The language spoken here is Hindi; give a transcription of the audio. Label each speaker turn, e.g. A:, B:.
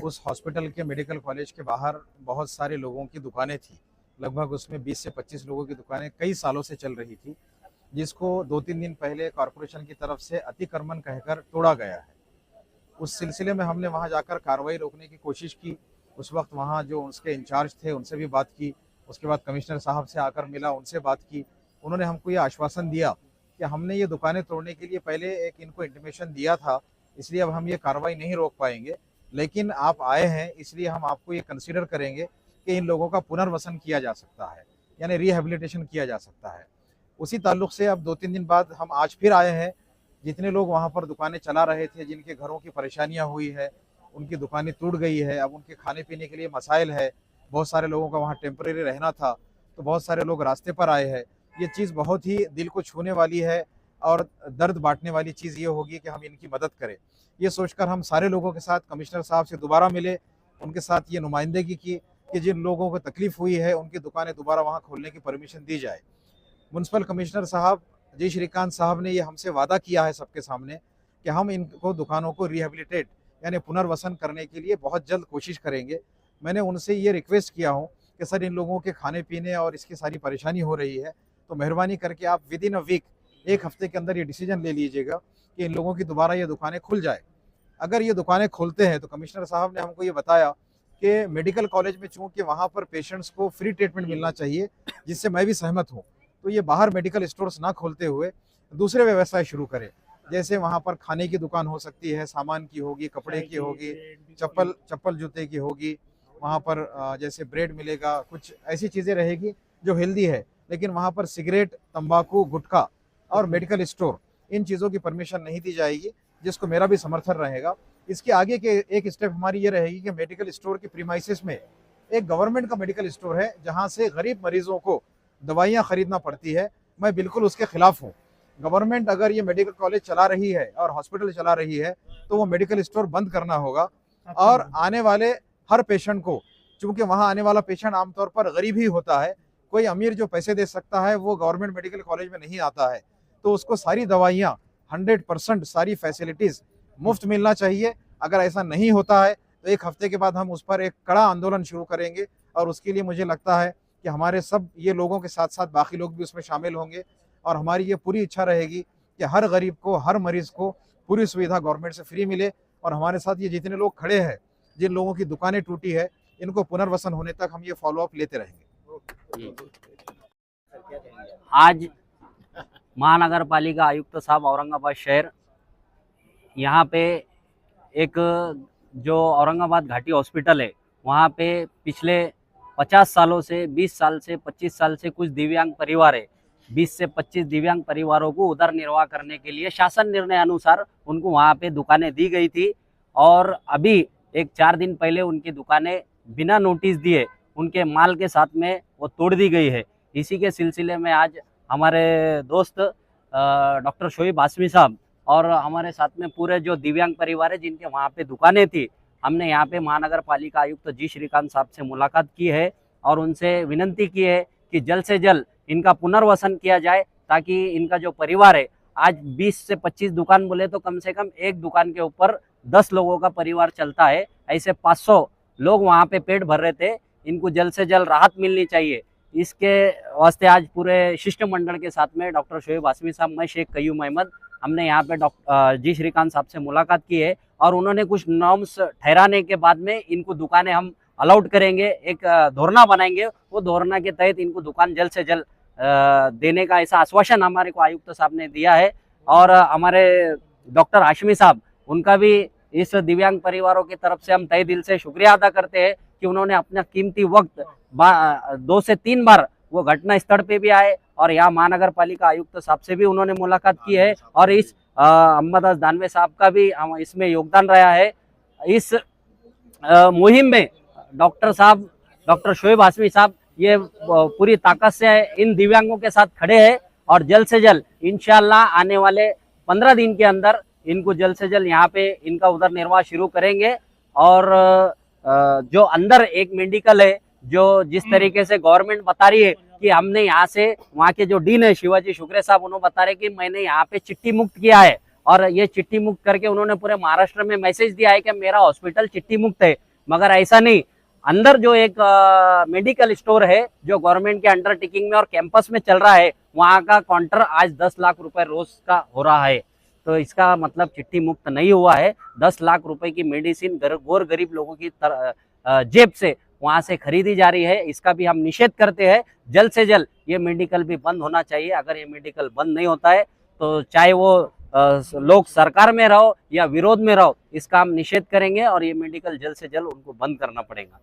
A: उस हॉस्पिटल के मेडिकल कॉलेज के बाहर बहुत सारे लोगों की दुकानें थी। लगभग उसमें 20 से 25 लोगों की दुकानें कई सालों से चल रही थी, जिसको 2-3 दिन पहले कॉरपोरेशन की तरफ से अतिक्रमण कहकर तोड़ा गया है। उस सिलसिले में हमने वहां जाकर कार्रवाई रोकने की कोशिश की। उस वक्त वहां जो उसके इंचार्ज थे उनसे भी बात की। उसके बाद कमिश्नर साहब से आकर मिला, उनसे बात की। उन्होंने हमको ये आश्वासन दिया कि हमने ये दुकानें तोड़ने के लिए पहले एक इनको इंटीमेशन दिया था, इसलिए अब हम ये कार्रवाई नहीं रोक पाएंगे, लेकिन आप आए हैं इसलिए हम आपको ये कंसीडर करेंगे कि इन लोगों का पुनर्वसन किया जा सकता है, यानी रिहेबिलिटेशन किया जा सकता है। उसी ताल्लुक से अब 2-3 दिन बाद हम आज फिर आए हैं। जितने लोग वहाँ पर दुकानें चला रहे थे, जिनके घरों की परेशानियाँ हुई है, उनकी दुकानें टूट गई है, अब उनके खाने पीने के लिए मसाइल है। बहुत सारे लोगों का वहाँ टेम्परेरी रहना था, तो बहुत सारे लोग रास्ते पर आए हैं। ये चीज़ बहुत ही दिल को छूने वाली है और दर्द बांटने वाली चीज़ ये होगी कि हम इनकी मदद करें। ये सोचकर हम सारे लोगों के साथ कमिश्नर साहब से दोबारा मिले, उनके साथ ये नुमाइंदगी की कि जिन लोगों को तकलीफ़ हुई है उनकी दुकानें दोबारा वहाँ खोलने की परमिशन दी जाए। म्युनिसिपल कमिश्नर साहब जी श्रीकांत साहब ने ये हमसे वादा किया है सबके सामने कि हम इनको दुकानों को रिहेबिलिटेट यानी पुनर्वसन करने के लिए बहुत जल्द कोशिश करेंगे। मैंने उनसे ये रिक्वेस्ट किया हूँ कि सर इन लोगों के खाने पीने और इसकी सारी परेशानी हो रही है, तो मेहरबानी करके आप विद इन अ वीक, एक हफ्ते के अंदर ये डिसीजन ले लीजिएगा कि इन लोगों की दोबारा ये दुकानें खुल जाए। अगर ये दुकानें खोलते हैं तो कमिश्नर साहब ने हमको ये बताया कि मेडिकल कॉलेज में चूँकि वहाँ पर पेशेंट्स को फ्री ट्रीटमेंट मिलना चाहिए, जिससे मैं भी सहमत हूँ, तो ये बाहर मेडिकल स्टोर्स ना खोलते हुए दूसरे व्यवसाय शुरू करें। जैसे वहाँ पर खाने की दुकान हो सकती है, सामान की होगी, कपड़े की होगी, चप्पल जूते की होगी। वहाँ पर जैसे ब्रेड मिलेगा, कुछ ऐसी चीज़ें रहेगी जो हेल्दी है, लेकिन वहाँ पर सिगरेट, तंबाकू, गुटखा और मेडिकल स्टोर, इन चीज़ों की परमिशन नहीं दी जाएगी, जिसको मेरा भी समर्थन रहेगा। इसके आगे के एक स्टेप हमारी ये रहेगी कि मेडिकल स्टोर की प्रीमाइसेस में एक गवर्नमेंट का मेडिकल स्टोर है, जहाँ से गरीब मरीजों को दवाइयाँ खरीदना पड़ती है। मैं बिल्कुल उसके खिलाफ हूँ। गवर्नमेंट अगर ये मेडिकल कॉलेज चला रही है और हॉस्पिटल चला रही है, तो वो मेडिकल स्टोर बंद करना होगा और आने वाले हर पेशेंट को, चूंकि वहाँ आने वाला पेशेंट आमतौर पर गरीब ही होता है, कोई अमीर जो पैसे दे सकता है वो गवर्नमेंट मेडिकल कॉलेज में नहीं आता है, तो उसको सारी दवाइयाँ 100% सारी फैसिलिटीज़ मुफ्त मिलना चाहिए। अगर ऐसा नहीं होता है तो एक हफ्ते के बाद हम उस पर एक कड़ा आंदोलन शुरू करेंगे और उसके लिए मुझे लगता है कि हमारे सब ये लोगों के साथ साथ बाकी लोग भी उसमें शामिल होंगे और हमारी ये पूरी इच्छा रहेगी कि हर गरीब को, हर मरीज को पूरी सुविधा गवर्नमेंट से फ्री मिले। और हमारे साथ ये जितने लोग खड़े हैं, जिन लोगों की दुकानें टूटी है, इनको पुनर्वसन होने तक हम ये फॉलोअप लेते रहेंगे।
B: आज महानगर पालिका आयुक्त साहब औरंगाबाद शहर, यहाँ पे एक जो औरंगाबाद घाटी हॉस्पिटल है, वहाँ पे पिछले 50 सालों से 20 साल से 25 साल से कुछ दिव्यांग परिवार है। 20 से 25 दिव्यांग परिवारों को उदर निर्वाह करने के लिए शासन निर्णय अनुसार उनको वहाँ पे दुकानें दी गई थी और अभी एक 4 दिन पहले उनकी दुकानें बिना नोटिस दिए उनके माल के साथ में वो तोड़ दी गई है। इसी के सिलसिले में आज हमारे दोस्त डॉक्टर शोएब आसमी साहब और हमारे साथ में पूरे जो दिव्यांग परिवार है जिनके वहाँ पे दुकानें थी, हमने यहाँ पे महानगर पालिका आयुक्त जी श्रीकांत साहब से मुलाकात की है और उनसे विनंती की है कि जल्द से जल्द इनका पुनर्वसन किया जाए, ताकि इनका जो परिवार है, आज 20 से 25 दुकान बोले तो कम से कम एक दुकान के ऊपर 10 लोगों का परिवार चलता है, ऐसे 500 लोग वहाँ पे पेट भर रहे थे। इनको जल्द से जल्द राहत मिलनी चाहिए। इसके वास्ते आज पूरे शिष्टमंडल के साथ में डॉक्टर शोएब आसमी साहब, मैं शेख कयूम अहमद, हमने यहाँ पे डॉक्टर जी श्रीकांत साहब से मुलाकात की है और उन्होंने कुछ नॉर्म्स ठहराने के बाद में इनको दुकानें हम अलाउड करेंगे, एक धोरणा बनाएंगे, वो धोरणा के तहत इनको दुकान जल्द से जल्द देने का ऐसा आश्वासन हमारे को आयुक्त साहब ने दिया है। और हमारे डॉक्टर हाशमी साहब, उनका भी इस दिव्यांग परिवारों की तरफ से हम तहे दिल से शुक्रिया अदा करते हैं कि उन्होंने अपना कीमती वक्त 2 से 3 बार वो घटना स्थल पे भी आए और यहाँ महानगर पालिका आयुक्त साहब से भी उन्होंने मुलाकात की है और इस अम्मदास दानवे साहब का भी इसमें योगदान रहा है। इस मुहिम में डॉक्टर साहब, डॉक्टर शोएब आसमी साहब ये पूरी ताकत से इन दिव्यांगों के साथ खड़े हैं और जल्द से जल्द इंशाल्लाह आने वाले 15 दिन के अंदर इनको जल्द से जल्द यहाँ पे इनका उदर निर्वाह शुरू करेंगे। और जो अंदर एक मेडिकल है, जो जिस तरीके से गवर्नमेंट बता रही है कि हमने यहाँ से, वहाँ के जो डीन है शिवाजी शुक्रे साहब, उन्होंने बता रहे कि मैंने यहाँ पे चिट्ठी मुक्त किया है और ये चिट्ठी मुक्त करके उन्होंने पूरे महाराष्ट्र में मैसेज दिया है कि मेरा हॉस्पिटल चिट्ठी मुक्त है। मगर ऐसा नहीं, अंदर जो एक मेडिकल स्टोर है जो गवर्नमेंट के अंडरटेकिंग में और कैंपस में चल रहा है, वहाँ का काउंटर आज 10 लाख रुपए रोज का हो रहा है। तो इसका मतलब चिट्ठी मुक्त नहीं हुआ है। 10 लाख रुपए की मेडिसिन गोर गरीब लोगों की जेब से वहां से खरीदी जा रही है। इसका भी हम निषेध करते हैं। जल्द से जल्द ये मेडिकल भी बंद होना चाहिए। अगर ये मेडिकल बंद नहीं होता है तो चाहे वो लोग सरकार में रहो या विरोध में रहो, इसका हम निषेध करेंगे और ये मेडिकल जल्द से जल्द उनको बंद करना पड़ेगा।